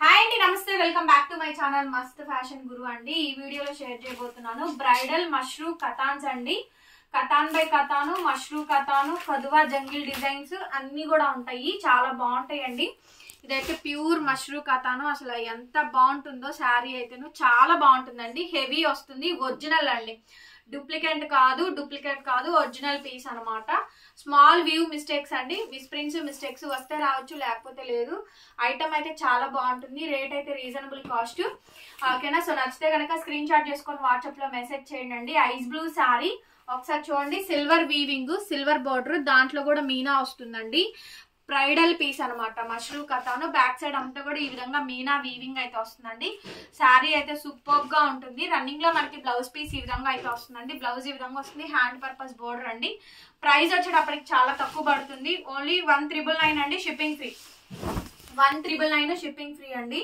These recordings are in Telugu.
హాయ్ అండి, నమస్తే. Welcome back to my channel మస్త్ ఫ్యాషన్ గురు అండి. ఈ వీడియోలో షేర్ చేయబోతున్నాను బ్రైడల్ మష్రూ కథాన్స్ అండి. Katan by కథాను, mashru కథాను, కదువా jungle designs అన్ని కూడా ఉంటాయి. చాలా బాగుంటాయండి. ఇదైతే ప్యూర్ మష్రూ కథాను. అసలు ఎంత బాగుంటుందో శారీ అయితేను చాలా బాగుంటుందండి. హెవీ వస్తుంది, ఒరిజినల్ అండి, డూప్లికేట్ కాదు ఒరిజినల్ పీస్ అనమాట. స్మాల్ వ్యూ మిస్టేక్స్ అండి, విస్ప్రింగ్స్ మిస్టేక్స్ వస్తే రావచ్చు, లేకపోతే లేదు. ఐటమ్ అయితే చాలా బాగుంటుంది. రేట్ అయితే రీజనబుల్ కాస్ట్. ఓకేనా? సో నచ్చితే కనుక స్క్రీన్ షాట్ చేసుకొని వాట్సాప్ లో మెసేజ్ చేయండి. ఐస్ బ్లూ శారీ ఒకసారి చూడండి. సిల్వర్ వీవింగ్, సిల్వర్ బార్డర్, దాంట్లో కూడా మీనా వస్తుందండి. బ్రైడల్ పీస్ అనమాట మష్రూ కథాను. బ్యాక్ సైడ్ అంతా కూడా ఈ విధంగా మీనా వీవింగ్ అయితే వస్తుందండి. శారీ అయితే సూపర్ గా ఉంటుంది. రన్నింగ్ లో మనకి బ్లౌజ్ పీస్ ఈ విధంగా అయితే వస్తుందండి. బ్లౌజ్ ఈ విధంగా వస్తుంది. హ్యాండ్ పర్పస్ బోర్డర్ అండి. ప్రైస్ వచ్చేటప్పటికి చాలా తక్కువ పడుతుంది. ఓన్లీ 1999 అండి, షిప్పింగ్ ఫ్రీ. 1999 షిప్పింగ్ ఫ్రీ అండి.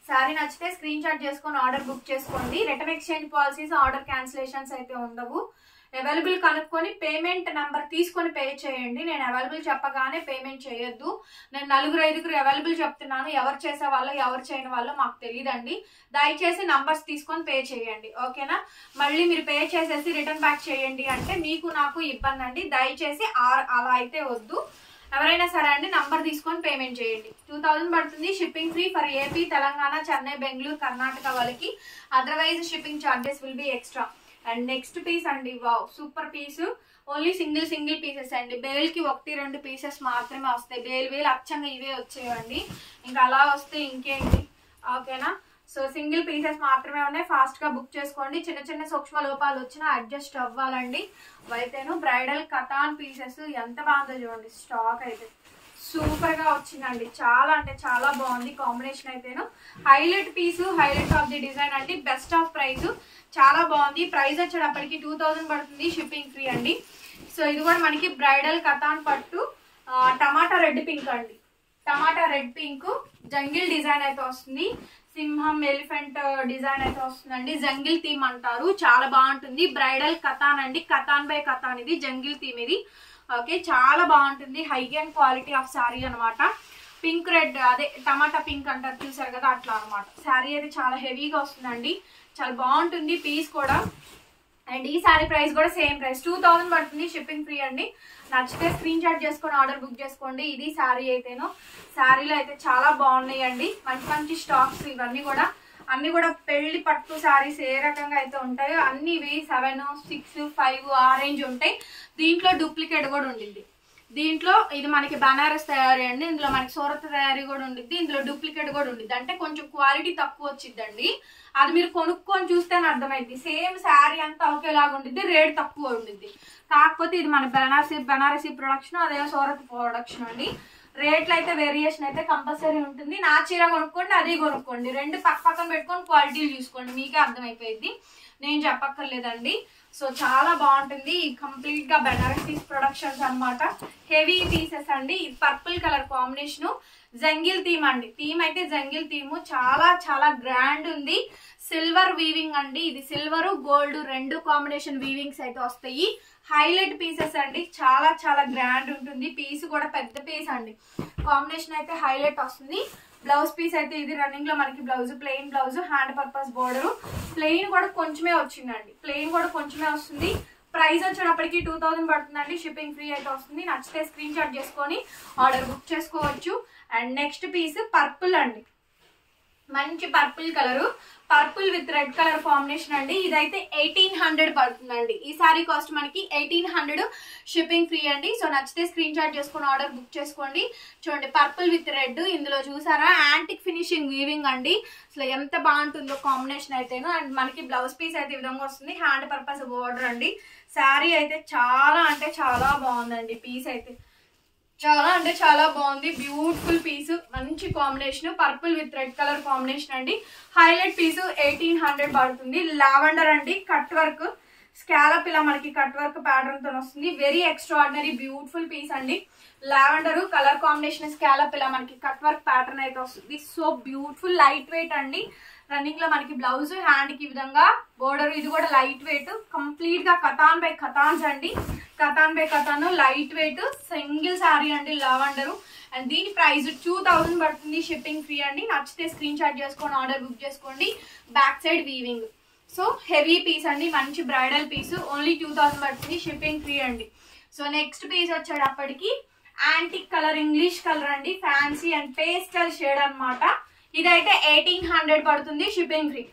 శారీ నచ్చితే స్క్రీన్ షాట్ చేసుకొని ఆర్డర్ బుక్ చేసుకోండి. Return exchange policies, order cancellations అయితే ఉండవు. అవైలబుల్ కనుక్కొని పేమెంట్ నెంబర్ తీసుకొని పే చేయండి. నేను అవైలబుల్ చెప్పగానే పేమెంట్ చేయొద్దు. నేను 4-5 అవైలబుల్ చెప్తున్నాను. ఎవరు చేసే వాళ్ళు ఎవరు చేయని వాళ్ళు మాకు తెలియదండి. దయచేసి నంబర్స్ తీసుకొని పే చేయండి. ఓకేనా? మళ్ళీ మీరు పే చేసేసి రిటర్న్ బ్యాక్ చేయండి అంటే మీకు నాకు ఇబ్బంది అండి. దయచేసి అలా అయితే వద్దు. ఎవరైనా సరే అండి, నంబర్ తీసుకొని పేమెంట్ చేయండి. 2000 పడుతుంది. Shipping free for AP, Telangana, Chennai, Bengaluru, Karnataka వాళ్ళకి. Otherwise shipping charges will be extra. And next piece అండి, wow super piece. Only single pieces అండి. బేల్ కి 1-2 పీసెస్ మాత్రమే వస్తాయి. బేలు అచ్చంగా ఇవే వచ్చేయండి. ఇంకా అలా వస్తే ఇంకేంటి. ఓకేనా? సో సింగిల్ పీసెస్ మాత్రమే ఉన్నాయి. ఫాస్ట్ గా బుక్ చేసుకోండి. చిన్న సూక్ష్మ లోపాలు వచ్చినా అడ్జస్ట్ అవ్వాలండి. అయితేను బ్రైడల్ కథాన్ పీసెస్ ఎంత బాగుందో చూడండి. స్టాక్ అయితే సూపర్ గా వచ్చిందండి. చాలా అంటే చాలా బాగుంది. కాంబినేషన్ అయితేను highlight piece, highlight of the design అండి. బెస్ట్ ఆఫ్ ప్రైస్, చాలా బాగుంది. ప్రైస్ వచ్చేటప్పటికి 2000 పడుతుంది. షిప్పింగ్ ఫ్రీ అండి. సో ఇది కూడా మనకి బ్రైడల్ కథాన్ పట్టు టమాటా రెడ్ పింక్ అండి. టమాటా రెడ్ పింక్ జంగిల్ డిజైన్ అయితే వస్తుంది. సింహం, ఎలిఫెంట్ డిజైన్ అయితే వస్తుందండి. జంగిల్ థీమ్ అంటారు. చాలా బాగుంటుంది. బ్రైడల్ కథాన్ అండి. కథాన్ బై కథాన్ ఇది జంగిల్ థీమ్ ఇది. ఓకే, చాలా బాగుంటుంది. High and quality of sari అనమాట. పింక్ రెడ్, అదే టమాటా పింక్ అంటారు చూసారు కదా, అట్లా అనమాట. శారీ అయితే చాలా హెవీగా వస్తుందండి. చాలా బాగుంటుంది పీస్ కూడా. అండ్ ఈ శారీ ప్రైస్ కూడా సేమ్ ప్రైస్ 2000 పడుతుంది. షిప్పింగ్ ఫ్రీ అండి. నచ్చితే స్క్రీన్ షాట్ చేసుకొని ఆర్డర్ బుక్ చేసుకోండి. ఇది శారీ అయితేను. శారీలో అయితే చాలా బాగున్నాయి అండి. మంచి స్టాక్స్ ఇవన్నీ కూడా. అన్ని కూడా పెళ్లి పట్టు శారీస్ ఏ రకంగా అయితే ఉంటాయో అన్ని ఇవి 7, 6, 5 ఆ రేంజ్ ఉంటాయి. దీంట్లో డూప్లికేట్ కూడా ఉండింది. దీంట్లో ఇది మనకి బనారస్ తయారీ అండి. ఇందులో మనకి సూరత్ తయారీ కూడా ఉండిద్ది. ఇందులో డూప్లికేట్ కూడా ఉండిద్ది. అంటే కొంచెం క్వాలిటీ తక్కువ వచ్చిద్దండి. అది మీరు కొనుక్కొని చూస్తేనే అర్థమైంది. సేమ్ శారీ అంతా ఒకేలాగా ఉండిద్ది, రేట్ తక్కువ ఉండిద్ది. కాకపోతే ఇది మన బనారసీ ప్రొడక్షన్, అదే సూరత్ ప్రొడక్షన్ అండి. రేట్లు అయితే వేరియేషన్ అయితే కంపల్సరీ ఉంటుంది. నా చీర కొనుక్కోండి, అదే కొనుక్కోండి. రెండు పక్కన పెట్టుకొని క్వాలిటీలు చూసుకోండి, మీకే అర్థమైపోయింది. నేను చెప్పక్కర్లేదండి. సో చాలా బాగుంటుంది. కంప్లీట్ గా బెనారసీ ప్రొడక్షన్స్ అనమాట. హెవీ పీసెస్ అండి. ఇది purple colour combination. Jungle theme అండి. థీమ్ అయితే జంగిల్ థీమ్. చాలా గ్రాండ్ ఉంది. సిల్వర్ వీవింగ్ అండి. ఇది సిల్వర్ గోల్డ్ 2 కాంబినేషన్ వీవింగ్స్ అయితే వస్తాయి. హైలైట్ పీసెస్ అండి. చాలా గ్రాండ్ ఉంటుంది. పీస్ కూడా పెద్ద పీస్ అండి. కాంబినేషన్ అయితే హైలైట్ వస్తుంది. బ్లౌజ్ పీస్ అయితే ఇది రన్నింగ్ లో మనకి blouse, plain blouse, hand purpose border. Plain కూడా కొంచెమే వచ్చిందండి. ప్లెయిన్ కూడా కొంచెమే వస్తుంది. ప్రైస్ వచ్చేటప్పటికి 2000 పడుతుందండి. షిప్పింగ్ ఫ్రీ అయితే వస్తుంది. నచ్చితే స్క్రీన్ షాట్ చేసుకొని ఆర్డర్ బుక్ చేసుకోవచ్చు. అండ్ నెక్స్ట్ పీస్ పర్పుల్ అండి. మంచి purple colour, purple with red colour combination అండి. ఇదైతే 1800 పడుతుందండి. ఈ సారీ కాస్ట్ మనకి 1800, షిప్పింగ్ ఫ్రీ అండి. సో నచ్చితే స్క్రీన్ షాట్ చేసుకొని ఆర్డర్ బుక్ చేసుకోండి. చూడండి, పర్పుల్ విత్ రెడ్. ఇందులో చూసారా యాంటిక్ ఫినిషింగ్ వీవింగ్ అండి. అసలు ఎంత బాగుంటుందో కాంబినేషన్ అయితేను. అండ్ మనకి బ్లౌజ్ పీస్ అయితే ఈ విధంగా వస్తుంది. హ్యాండ్ పర్పస్ బోర్డర్ అండి. శారీ అయితే చాలా అంటే చాలా బాగుందండి. పీస్ అయితే చాలా బాగుంది. బ్యూటిఫుల్ పీస్, మంచి combination. Purple with red colour combination అండి. హైలైట్ పీస్ 1800 పడుతుంది. లావెండర్ అండి. కట్ వర్క్ స్కాలప్ ఇలా మనకి కట్ వర్క్ ప్యాటర్న్ తో వస్తుంది. వెరీ ఎక్స్ట్రాడినరీ బ్యూటిఫుల్ పీస్ అండి. లావెండర్ కలర్ కాంబినేషన్, స్కాలప్ ఇలా మనకి కట్ వర్క్ ప్యాటర్న్ అయితే వస్తుంది. సో బ్యూటిఫుల్, లైట్ వెయిట్ అండి. రన్నింగ్ లో మనకి బ్లౌజ్, హ్యాండ్ కి ఈ విధంగా బోర్డర్. ఇది కూడా లైట్ వెయిట్. కంప్లీట్ గా కథాన్ బై కథాన్స్ అండి. Katan by katan light weight single sari అండి, లావెండర్. అండ్ దీని ప్రైస్ 2000 పడుతుంది, షిప్పింగ్ ఫ్రీ అండి. నచ్చితే స్క్రీన్ షాట్ చేసుకొని ఆర్డర్ బుక్ చేసుకోండి. Back side weaving, so heavy piece అండి, మంచి బ్రైడల్ పీస్. ఓన్లీ 2000 పడుతుంది, షిప్పింగ్ ఫ్రీ అండి. సో నెక్స్ట్ పీస్ వచ్చేటప్పటికి యాంటిక్ కలర్, ఇంగ్లీష్ కలర్ అండి, ఫ్యాన్సీ అండ్ పేస్టల్ షేడ్ అనమాట. ఇదైతే 1800 పడుతుంది, షిప్పింగ్ ఫ్రీ.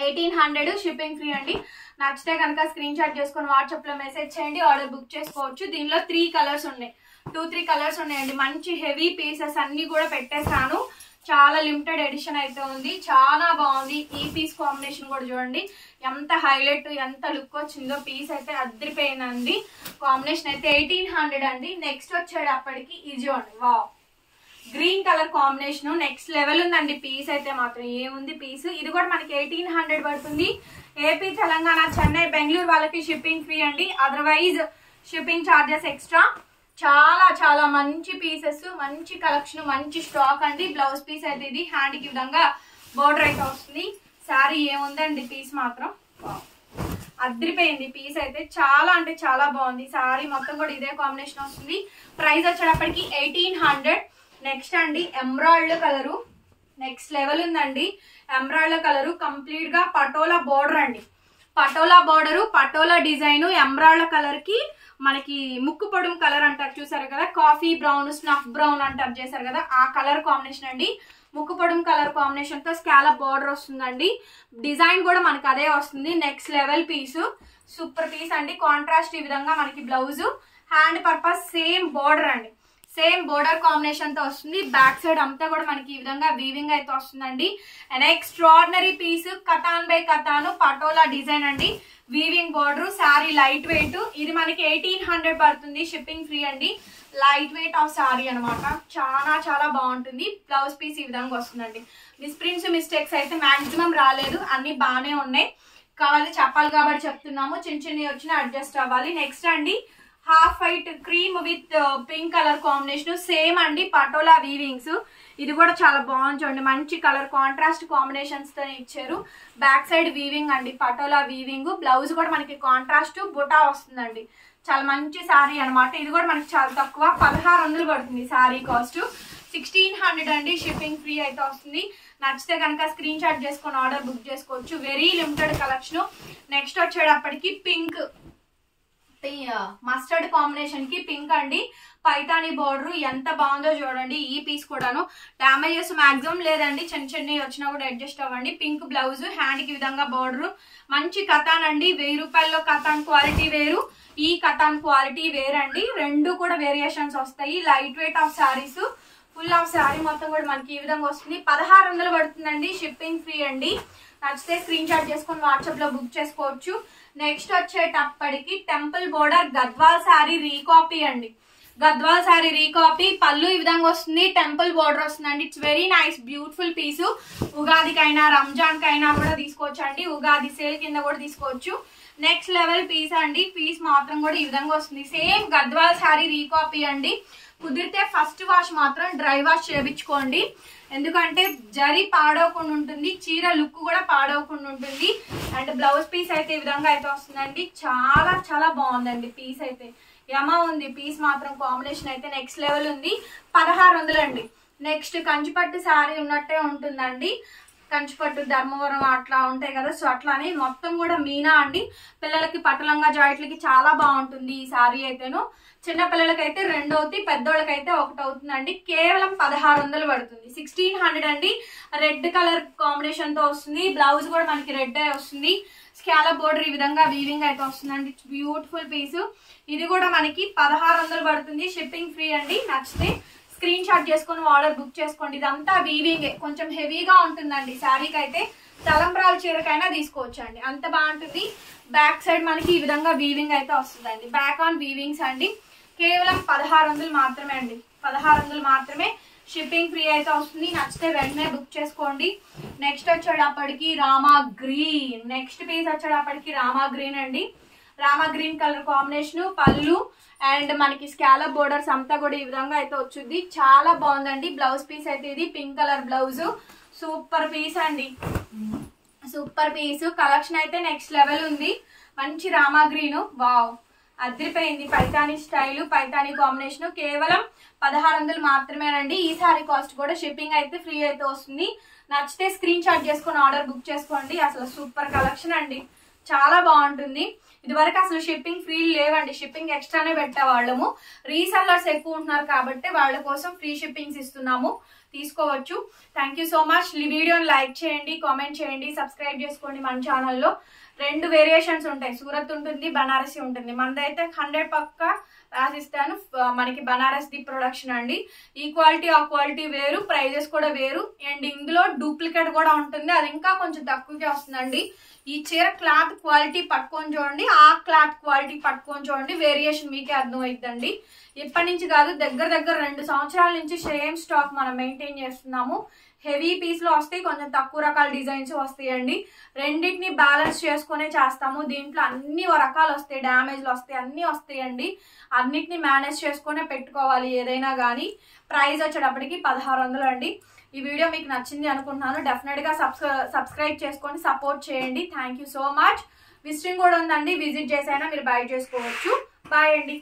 1800 షిప్పింగ్ ఫ్రీ అండి. నచ్చితే కనుక స్క్రీన్ షాట్ చేసుకొని వాట్సాప్ లో మెసేజ్ చేయండి, ఆర్డర్ బుక్ చేసుకోవచ్చు. దీనిలో 3 కలర్స్ ఉన్నాయి, 2-3 కలర్స్ ఉన్నాయండి. మంచి హెవీ పీసెస్ అన్ని కూడా పెట్టేస్తాను. చాలా లిమిటెడ్ ఎడిషన్ అయితే ఉంది, చాలా బాగుంది. ఈ పీస్ కాంబినేషన్ కూడా చూడండి ఎంత హైలైట్, ఎంత లుక్ వచ్చిందో. పీస్ అయితే అద్దరిపోయిందండి. కాంబినేషన్ అయితే 1800 అండి. నెక్స్ట్ వచ్చేటప్పటికి ఇది చూడండి, wow, green colour combination next level ఉందండి. పీస్ అయితే మాత్రం ఏముంది పీస్. ఇది కూడా మనకి 1800 పడుతుంది. ఏపీ, తెలంగాణ, చెన్నై, బెంగళూరు వాళ్ళకి షిప్పింగ్ ఫ్రీ అండి. Otherwise shipping charges extra. చాలా చాలా మంచి పీసెస్, మంచి కలెక్షన్, మంచి స్టాక్ అండి. బ్లౌజ్ పీస్ అయితే ఇది హ్యాండ్ కి విధంగా బోర్డర్ అయితే వస్తుంది. శారీ ఏముందండి పీస్ మాత్రం అద్దరిపోయింది. పీస్ అయితే చాలా అంటే చాలా బాగుంది. శారీ మొత్తం కూడా ఇదే కాంబినేషన్ వస్తుంది. ప్రైస్ వచ్చేటప్పటికి 1800. నెక్స్ట్ అండి ఎమరాల్డ్ కలరు, నెక్స్ట్ లెవెల్ ఉందండి. ఎమరాల్డ్ కలరు కంప్లీట్ గా పటోలా బోర్డర్ అండి, patola border, patola design. Emerald colour కి మనకి ముక్కు పొడుం కలర్ అంటారు చూసారు కదా, కాఫీ బ్రౌన్, స్నఫ్ బ్రౌన్ అంటారు చేశారు కదా, ఆ కలర్ కాంబినేషన్ అండి. ముక్కు పొడుం కలర్ కాంబినేషన్ తో స్కాలప్ బోర్డర్ వస్తుందండి. డిజైన్ కూడా మనకి అదే వస్తుంది. నెక్స్ట్ లెవెల్ పీసు, సూపర్ పీస్ అండి. కాంట్రాస్ట్ ఈ విధంగా మనకి blouse, hand purpose same border అండి, సేమ్ బోర్డర్ కాంబినేషన్ తో వస్తుంది. బ్యాక్ సైడ్ అంతా కూడా మనకి ఈ విధంగా వీవింగ్ అయితే వస్తుందండి. And extraordinary piece, katan by katan, Patola design అండి, weaving border. Sari light weight. ఇది మనకి 1800 పడుతుంది, షిప్పింగ్ ఫ్రీ అండి. లైట్ వెయిట్ ఆఫ్ శారీ అనమాట, చాలా చాలా బాగుంటుంది. బ్లౌజ్ పీస్ ఈ విధంగా వస్తుందండి. మిస్ప్రింట్స్, మిస్టేక్స్ అయితే మాక్సిమం రాలేదు, అన్ని బాగానే ఉన్నాయి. కావాలి చెప్పాలి కాబట్టి చెప్తున్నాము, చిన్న చిన్నవి వచ్చినా అడ్జస్ట్ అవ్వాలి. నెక్స్ట్ అండి half white cream with pink colour combination, same అండి పటోలా వీవింగ్స్. ఇది కూడా చాలా బాగుంది చూడండి, మంచి కలర్ కాంట్రాస్ట్ కాంబినేషన్స్ తో ఇచ్చారు. బ్యాక్ సైడ్ వీవింగ్ అండి, పటోలా వీవింగ్. బ్లౌజ్ కూడా మనకి కాంట్రాస్ట్ బుటా వస్తుందండి. చాలా మంచి శారీ అనమాట. ఇది కూడా మనకి చాలా తక్కువ, 1600 పడుతుంది శారీ కాస్ట్. 1600 అండి, షిప్పింగ్ ఫ్రీ అయితే వస్తుంది. నచ్చితే కనుక స్క్రీన్ షాట్ చేసుకొని ఆర్డర్ బుక్ చేసుకోవచ్చు. Very limited collection. నెక్స్ట్ వచ్చేటప్పటికి పింక్, మస్టర్డ్ కాంబినేషన్ కి పింక్ అండి, పైతానీ బోర్డర్. ఎంత బాగుందో చూడండి. ఈ పీస్ కూడాను డామేజెస్ మాక్సిమం లేదండి, చిన్న చిన్నవి వచ్చినా కూడా అడ్జస్ట్ అవ్వండి. పింక్ బ్లౌజ్, హ్యాండ్ కి విధంగా బోర్డర్. మంచి కథాన్ అండి, 1000 రూపాయల్లో కథాన్ క్వాలిటీ వేరు, ఈ కథాన్ క్వాలిటీ వేరండి. రెండు కూడా వేరియేషన్స్ వస్తాయి. Light weight of saris, full of sari మొత్తం కూడా మనకి ఈ విధంగా వస్తుంది. 1600 పడుతుందండి, షిప్పింగ్ ఫ్రీ అండి. నచ్చితే స్క్రీన్ షాట్ చేసుకొని వాట్సాప్ లో బుక్ చేసుకోవచ్చు. నెక్స్ట్ వచ్చేటప్పటికి temple border Gadwal sari recopy అండి, గద్వాల్ శారీ రీకాపీ. పళ్ళు ఈ విధంగా వస్తుంది, టెంపుల్ బోర్డర్ వస్తుందండి. It's very nice, beautiful piece. ఉగాదికైనా రంజాన్ కైనా కూడా తీసుకోవచ్చు అండి, ఉగాది సేల్ కింద కూడా తీసుకోవచ్చు. నెక్స్ట్ లెవెల్ పీస్ అండి. పీస్ మాత్రం కూడా ఈ విధంగా వస్తుంది, సేమ్ గద్వాల్ శారీ రీకాపీ అండి. కుదిరితే ఫస్ట్ వాష్ మాత్రం డ్రై వాష్ చేయించుకోండి, ఎందుకంటే జరీ పాడవకుండా ఉంటుంది, చీర లుక్ కూడా పాడవకుండా ఉంటుంది. అండ్ బ్లౌజ్ పీస్ అయితే ఈ విధంగా అయితే వస్తుందండి. చాలా చాలా బాగుందండి పీస్ అయితే, యమా ఉంది పీస్ మాత్రం. కాంబినేషన్ అయితే నెక్స్ట్ లెవెల్ ఉంది. 1600 అండి. నెక్స్ట్ కంచిపట్టు శారీ ఉన్నట్టే ఉంటుందండి, కంచిపట్టు, ధర్మవరం అట్లా ఉంటాయి కదా, సో అట్లానే మొత్తం కూడా మీనా అండి. పిల్లలకి పట్టులంగా జాయింట్లకి చాలా బాగుంటుంది ఈ శారీ అయితేను. చిన్న పిల్లలకైతే 2 అవుతాయి, పెద్దోళ్ళకైతే 1 అవుతుందండి. కేవలం 1600 పడుతుంది, 1600 అండి. రెడ్ కలర్ కాంబినేషన్ తో వస్తుంది. బ్లౌజ్ కూడా మనకి రెడ్ వస్తుంది. స్కాలప్ బోర్డర్ ఈ విధంగా వీవింగ్ అయితే వస్తుందండి. Beautiful piece. ఇది కూడా మనకి 1600 పడుతుంది, షిప్పింగ్ ఫ్రీ అండి. నచ్చితే స్క్రీన్ షాట్ చేసుకొని ఆర్డర్ బుక్ చేసుకోండి. ఇదంతా వీవింగ్, కొంచెం హెవీగా ఉంటుందండి శారీకి అయితే. తలంబ్రాల చీరకైనా తీసుకోవచ్చు అండి, అంత బాగుంటుంది. బ్యాక్ సైడ్ మనకి ఈ విధంగా వీవింగ్ అయితే వస్తుందండి, బ్యాక్ ఆన్ వీవింగ్స్ అండి. కేవలం 1600 మాత్రమే అండి, 1600 మాత్రమే. షిప్పింగ్ ఫ్రీ అయితే వస్తుంది. నచ్చితే వెంటనే బుక్ చేసుకోండి. నెక్స్ట్ వచ్చేటప్పటికి రామా గ్రీన్, నెక్స్ట్ పీస్ వచ్చేటప్పటికి రామా గ్రీన్ అండి. రామా గ్రీన్ కలర్ కాంబినేషన్, పళ్ళు అండ్ మనకి స్కాలప్ బోర్డర్స్ అంతా కూడా ఈ విధంగా అయితే వచ్చింది. చాలా బాగుందండి. బ్లౌజ్ పీస్ అయితే ఇది pink colour blouse. Super piece అండి, సూపర్ పీస్. కలెక్షన్ అయితే నెక్స్ట్ లెవెల్ ఉంది. మంచి రామా గ్రీన్, వావ్, అదిరిపోయింది. పైతానీ స్టైల్, పైతానీ కాంబినేషన్ కేవలం 1600 మాత్రమేనండి. ఈ సారీ కాస్ట్ కూడా షిప్పింగ్ అయితే ఫ్రీ అయితే వస్తుంది. నచ్చితే స్క్రీన్ షాట్ చేసుకొని ఆర్డర్ బుక్ చేసుకోండి. అసలు సూపర్ కలెక్షన్ అండి, చాలా బాగుంటుంది. ఇదివరకు అసలు షిప్పింగ్ ఫ్రీ లేవండి, షిప్పింగ్ ఎక్స్ట్రానే పెట్టేవాళ్ళము. రీసెల్లర్స్ ఎక్కువ ఉంటున్నారు కాబట్టి వాళ్ళ కోసం ఫ్రీ షిప్పింగ్స్ ఇస్తున్నాము, తీసుకోవచ్చు. Thank you so much. ఈ వీడియోని లైక్ చేయండి, కామెంట్ చేయండి, సబ్స్క్రైబ్ చేసుకోండి. మన ఛానల్లో 2 వేరియేషన్స్ ఉంటాయి, సూరత్ ఉంటుంది, బనారసి ఉంటుంది. మనదైతే 100 పక్కా రాసిస్తాను. మనకి బనారస్ ది ప్రొడక్షన్ అండి. ఈ క్వాలిటీ ఆ క్వాలిటీ వేరు, ప్రైజెస్ కూడా వేరు. అండ్ ఇందులో డూప్లికేట్ కూడా ఉంటుంది, అది ఇంకా కొంచెం తక్కువకే వస్తుందండి. ఈ చీర క్లాత్ క్వాలిటీ పట్టుకొని చూడండి, ఆ క్లాత్ క్వాలిటీ పట్టుకొని చూడండి, వేరియేషన్ మీకే అర్థమవుతుందండి. ఇప్పటి నుంచి కాదు, దగ్గర 2 సంవత్సరాల నుంచి సేమ్ స్టాక్ మనం మెయింటైన్ చేస్తున్నాము. హెవీ పీస్ లో వస్తాయి, కొంచెం తక్కువ రకాల డిజైన్స్ వస్తాయండి. రెండింటిని బ్యాలెన్స్ చేసుకునే చేస్తాము. దీంట్లో అన్ని రకాలు వస్తాయి, డ్యామేజ్లు వస్తాయి, అన్ని వస్తాయండి. అన్నిటిని మేనేజ్ చేసుకునే పెట్టుకోవాలి ఏదైనా కానీ. ప్రైస్ వచ్చేటప్పటికి 1600 అండి. ఈ వీడియో మీకు నచ్చింది అనుకుంటున్నాను. డెఫినెట్ గా సబ్స్క్రైబ్ చేసుకొని సపోర్ట్ చేయండి. Thank you so much. Visiting కూడా ఉందండి, విజిట్ చేసైనా మీరు బై చేసుకోవచ్చు. బాయ్ అండి.